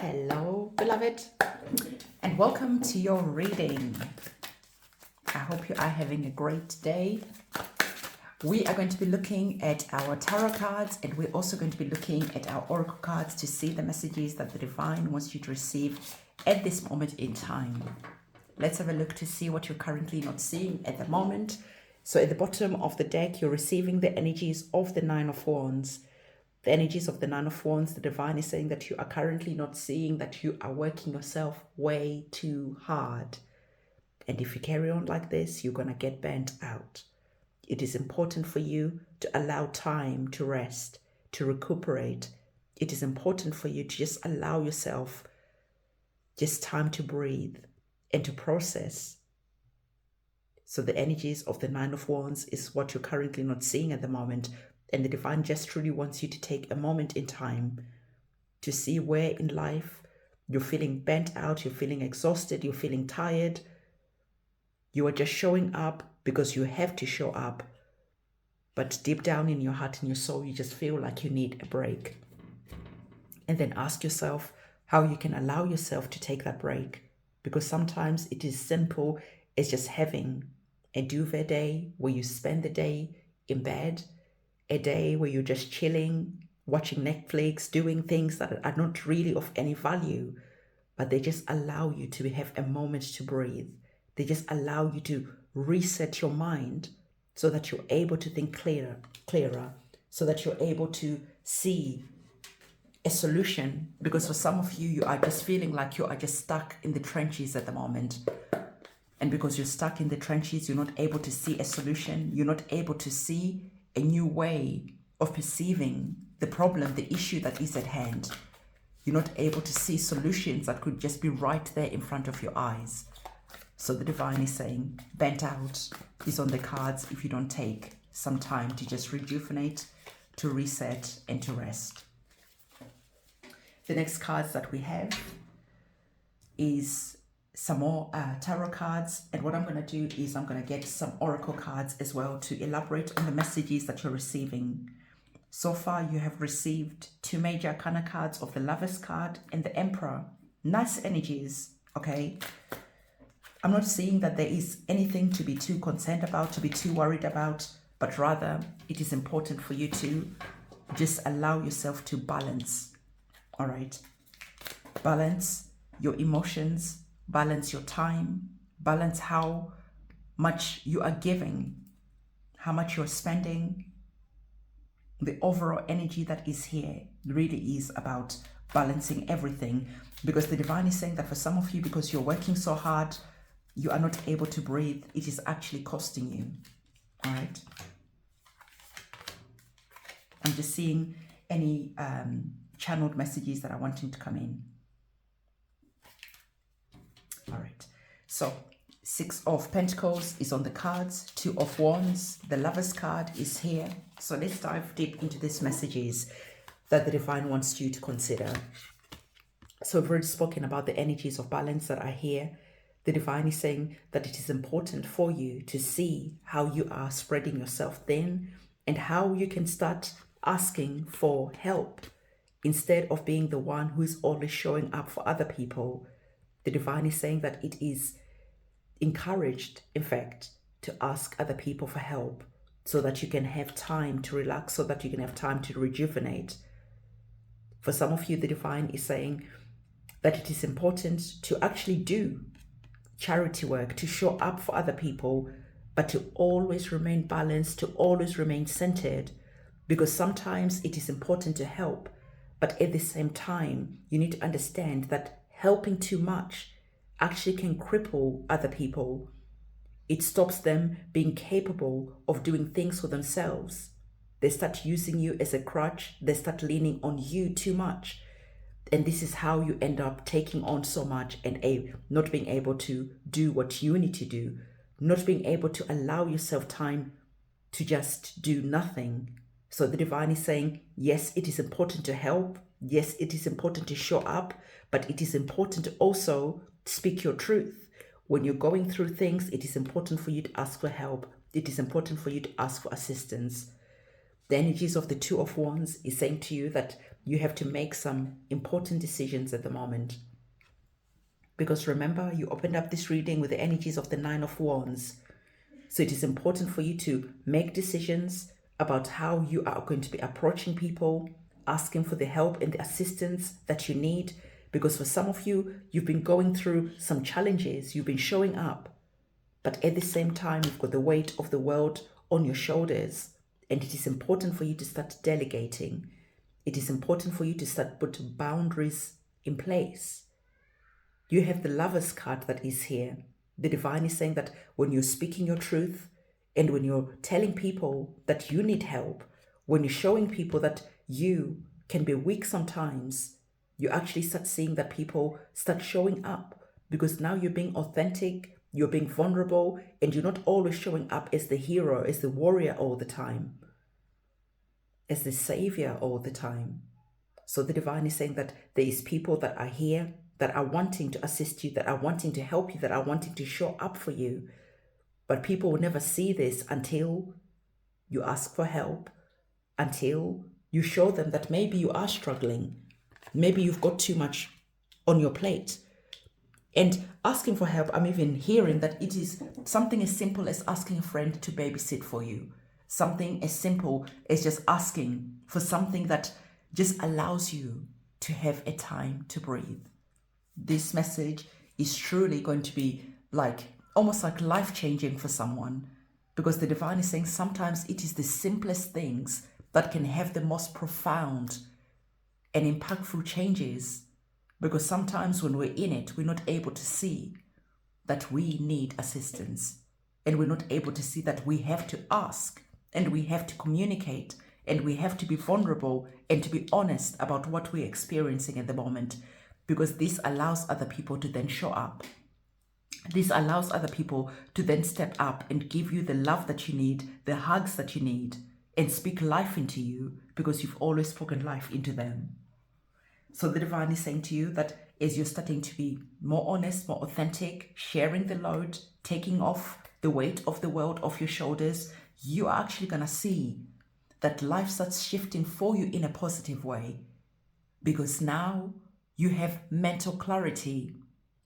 Hello, beloved, and welcome to your reading. I hope you are having a great day. We are going to be looking at our tarot cards, and we're also going to be looking at our oracle cards to see the messages that the divine wants you to receive at this moment in time. Let's have a look to see what you're currently not seeing at the moment. So at the bottom of the deck, you're receiving the energies of the Nine of Wands. The energies of the Nine of Wands, the divine is saying that you are currently not seeing that you are working yourself way too hard. And if you carry on like this, you're going to get burnt out. It is important for you to allow time to rest, to recuperate. It is important for you to just allow yourself just time to breathe and to process. So the energies of the Nine of Wands is what you're currently not seeing at the moment. And the divine just truly wants you to take a moment in time to see where in life you're feeling burnt out, you're feeling exhausted, you're feeling tired. You are just showing up because you have to show up. But deep down in your heart and your soul, you just feel like you need a break. And then ask yourself how you can allow yourself to take that break. Because sometimes it is simple as just having a duvet day where you spend the day in bed, a day where you're just chilling, watching Netflix, doing things that are not really of any value, but they just allow you to have a moment to breathe. They just allow you to reset your mind so that you're able to think clearer, so that you're able to see a solution. Because for some of you, you are just feeling like you are just stuck in the trenches at the moment. And because you're stuck in the trenches, you're not able to see a solution. You're not able to see a new way of perceiving the problem, the issue that is at hand. You're not able to see solutions that could just be right there in front of your eyes. So the divine is saying, burnt out is on the cards if you don't take some time to just rejuvenate, to reset, and to rest. The next cards that we have is some more tarot cards, and what I'm going to do is I'm going to get some oracle cards as well to elaborate on the messages that you're receiving. So far you have received two major arcana cards of the Lover's card and the Emperor. Nice energies, okay? I'm not seeing that there is anything to be too concerned about, to be too worried about, but rather it is important for you to just allow yourself to balance, all right? Balance your emotions, balance your time, balance how much you are giving, how much you're spending. The overall energy that is here really is about balancing everything, because the divine is saying that for some of you, because you're working so hard, you are not able to breathe. It is actually costing you, all right? I'm just seeing any channeled messages that are wanting to come in. All right, so Six of Pentacles is on the cards, Two of Wands, the Lover's card is here. So let's dive deep into these messages that the divine wants you to consider. So we've already spoken about the energies of balance that are here. The divine is saying that it is important for you to see how you are spreading yourself thin and how you can start asking for help instead of being the one who is always showing up for other people. The divine is saying that it is encouraged, in fact, to ask other people for help so that you can have time to relax, so that you can have time to rejuvenate. For some of you, the divine is saying that it is important to actually do charity work, to show up for other people, but to always remain balanced, to always remain centered, because sometimes it is important to help, but at the same time, you need to understand that helping too much actually can cripple other people. It stops them being capable of doing things for themselves. They start using you as a crutch. They start leaning on you too much. And this is how you end up taking on so much and not being able to do what you need to do, not being able to allow yourself time to just do nothing. So the divine is saying, yes, it is important to help. Yes, it is important to show up, but it is important to also speak your truth. When you're going through things, it is important for you to ask for help. It is important for you to ask for assistance. The energies of the Two of Wands is saying to you that you have to make some important decisions at the moment. Because remember, you opened up this reading with the energies of the Nine of Wands. So it is important for you to make decisions about how you are going to be approaching people, asking for the help and the assistance that you need. Because for some of you, you've been going through some challenges, you've been showing up, but at the same time, you've got the weight of the world on your shoulders. And it is important for you to start delegating. It is important for you to start putting boundaries in place. You have the Lover's card that is here. The Divine is saying that when you're speaking your truth and when you're telling people that you need help, when you're showing people that you can be weak sometimes, you actually start seeing that people start showing up, because now you're being authentic, you're being vulnerable, and you're not always showing up as the hero, as the warrior all the time, as the savior all the time. So the Divine is saying that there is people that are here that are wanting to assist you, that are wanting to help you, that are wanting to show up for you. But people will never see this until you ask for help, until you show them that maybe you are struggling. Maybe you've got too much on your plate. And asking for help, I'm even hearing that it is something as simple as asking a friend to babysit for you. Something as simple as just asking for something that just allows you to have a time to breathe. This message is truly going to be almost like life-changing for someone, because the Divine is saying sometimes it is the simplest things that can have the most profound and impactful changes, because sometimes when we're in it, we're not able to see that we need assistance, and we're not able to see that we have to ask, and we have to communicate, and we have to be vulnerable and to be honest about what we're experiencing at the moment, because this allows other people to then show up. This allows other people to then step up and give you the love that you need, the hugs that you need, and speak life into you, because you've always spoken life into them. So the Divine is saying to you that as you're starting to be more honest, more authentic, sharing the load, taking off the weight of the world off your shoulders, you are actually going to see that life starts shifting for you in a positive way, because now you have mental clarity.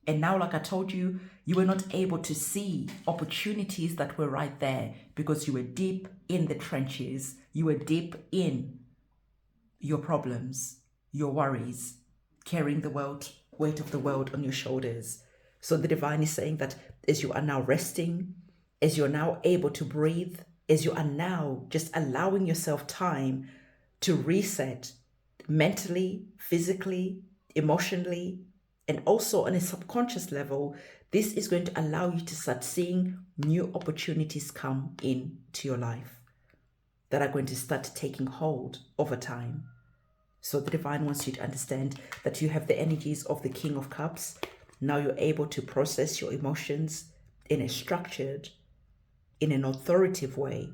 And now, like I told you, you were not able to see opportunities that were right there because you were deep in the trenches. You were deep in your problems, your worries, carrying the weight of the world on your shoulders. So the Divine is saying that as you are now resting, as you're now able to breathe, as you are now just allowing yourself time to reset mentally, physically, emotionally, and also on a subconscious level, this is going to allow you to start seeing new opportunities come into your life that are going to start taking hold over time. So the Divine wants you to understand that you have the energies of the King of Cups. Now you're able to process your emotions in a structured, in an authoritative way.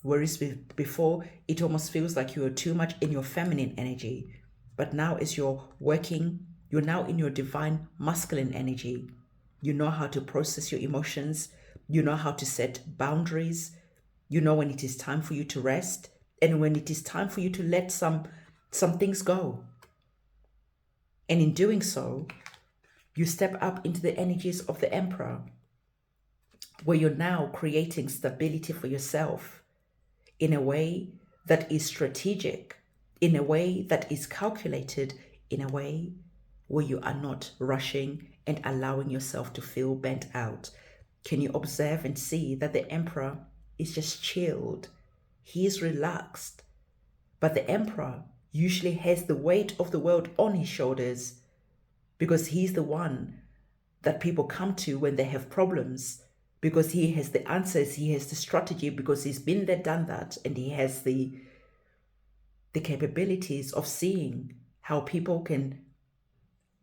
Whereas before, it almost feels like you are too much in your feminine energy. But now as you're working, you're now in your divine masculine energy. You know how to process your emotions. You know how to set boundaries. You know when it is time for you to rest and when it is time for you to let some things go. And in doing so, you step up into the energies of the Emperor, where you're now creating stability for yourself in a way that is strategic, in a way that is calculated, in a way where you are not rushing and allowing yourself to feel bent out. Can you observe and see that the Emperor is just chilled? He is relaxed. But the Emperor usually has the weight of the world on his shoulders, because he's the one that people come to when they have problems, because he has the answers, he has the strategy, because he's been there, done that, and he has the capabilities of seeing how people can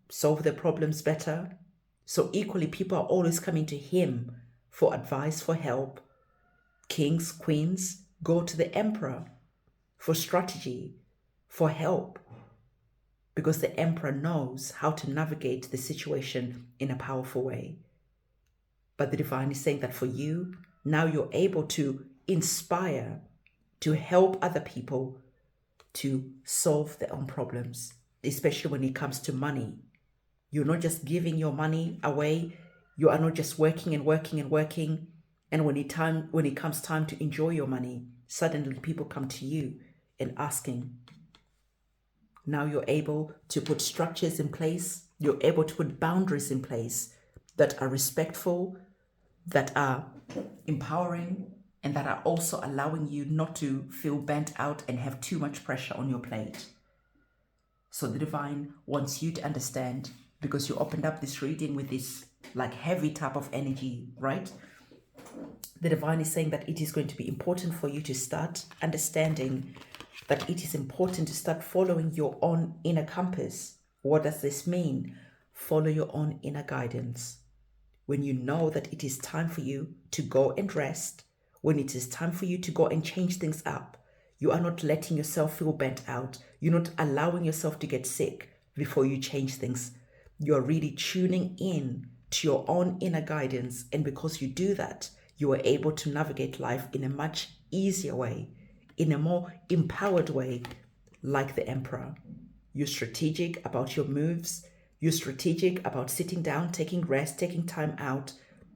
solve their problems better. So equally, people are always coming to him for advice, for help. Kings, queens go to the Emperor for strategy, for help, because the Emperor knows how to navigate the situation in a powerful way. But the Divine is saying that for you, now you're able to inspire to help other people to solve their own problems, especially when it comes to money. You're not just giving your money away. You are not just working and working and working. And when it comes time to enjoy your money, suddenly people come to you and asking. Now you're able to put structures in place. You're able to put boundaries in place that are respectful, that are empowering, and that are also allowing you not to feel burnt out and have too much pressure on your plate. So the divine wants you to understand, because you opened up this reading with this like heavy type of energy, right? The divine is saying that it is going to be important for you to start understanding that it is important to start following your own inner compass. What does this mean? Follow your own inner guidance. When you know that it is time for you to go and rest, when it is time for you to go and change things up, you are not letting yourself feel burnt out. You're not allowing yourself to get sick before you change things. You're really tuning in to your own inner guidance. And because you do that, you are able to navigate life in a much easier way, in a more empowered way, like the Emperor. You're strategic about your moves. You're strategic about sitting down, taking rest, taking time out,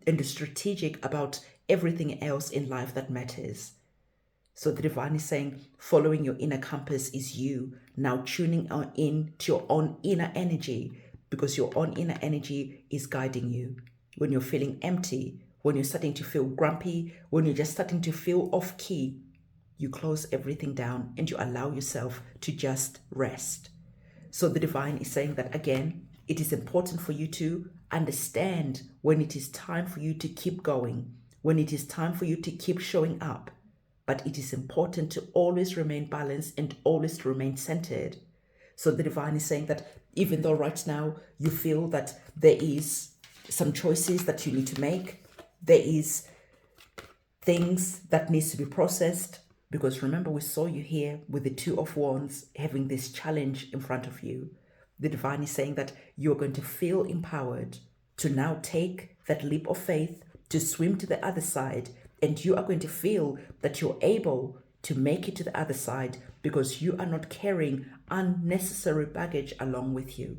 and you're strategic about everything else in life that matters. So the divine is saying, following your inner compass is you now tuning in to your own inner energy, because your own inner energy is guiding you. When you're feeling empty, when you're starting to feel grumpy, when you're just starting to feel off key, you close everything down and you allow yourself to just rest. So the divine is saying that again, it is important for you to understand when it is time for you to keep going, when it is time for you to keep showing up. But it is important to always remain balanced and always remain centered. So the divine is saying that even though right now you feel that there is some choices that you need to make, there is things that needs to be processed, because remember we saw you here with the Two of Wands having this challenge in front of you. The divine is saying that you're going to feel empowered to now take that leap of faith, to swim to the other side, and you are going to feel that you're able to make it to the other side because you are not carrying unnecessary baggage along with you.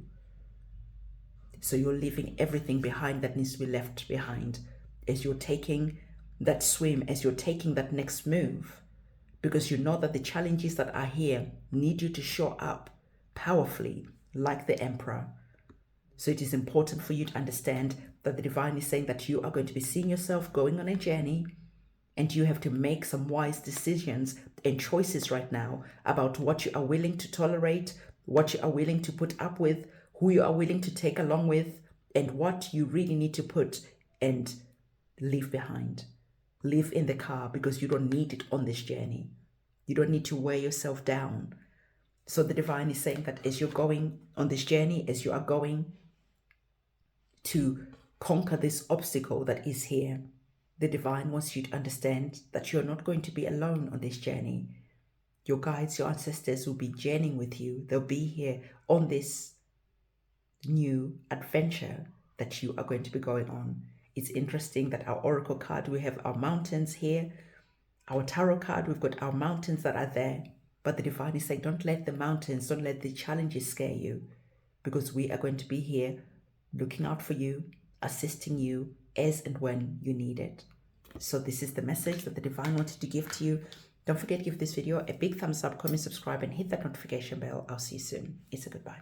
So you're leaving everything behind that needs to be left behind as you're taking that swim, as you're taking that next move, because you know that the challenges that are here need you to show up powerfully like the Emperor. So it is important for you to understand that the divine is saying that you are going to be seeing yourself going on a journey, and you have to make some wise decisions and choices right now about what you are willing to tolerate, what you are willing to put up with, who you are willing to take along with, and what you really need to put and leave behind. Leave in the car, because you don't need it on this journey. You don't need to wear yourself down. So the divine is saying that as you're going on this journey, as you are going to conquer this obstacle that is here, the divine wants you to understand that you're not going to be alone on this journey. Your guides, your ancestors will be journeying with you. They'll be here on this new adventure that you are going to be going on. It's interesting that our oracle card, we have our mountains here. Our tarot card, we've got our mountains that are there. But the divine is saying, don't let the mountains, don't let the challenges scare you, because we are going to be here looking out for you, assisting you as and when you need it. So this is the message that the divine wanted to give to you. Don't forget to give this video a big thumbs up, comment, subscribe, and hit that notification bell. I'll see you soon. It's a goodbye.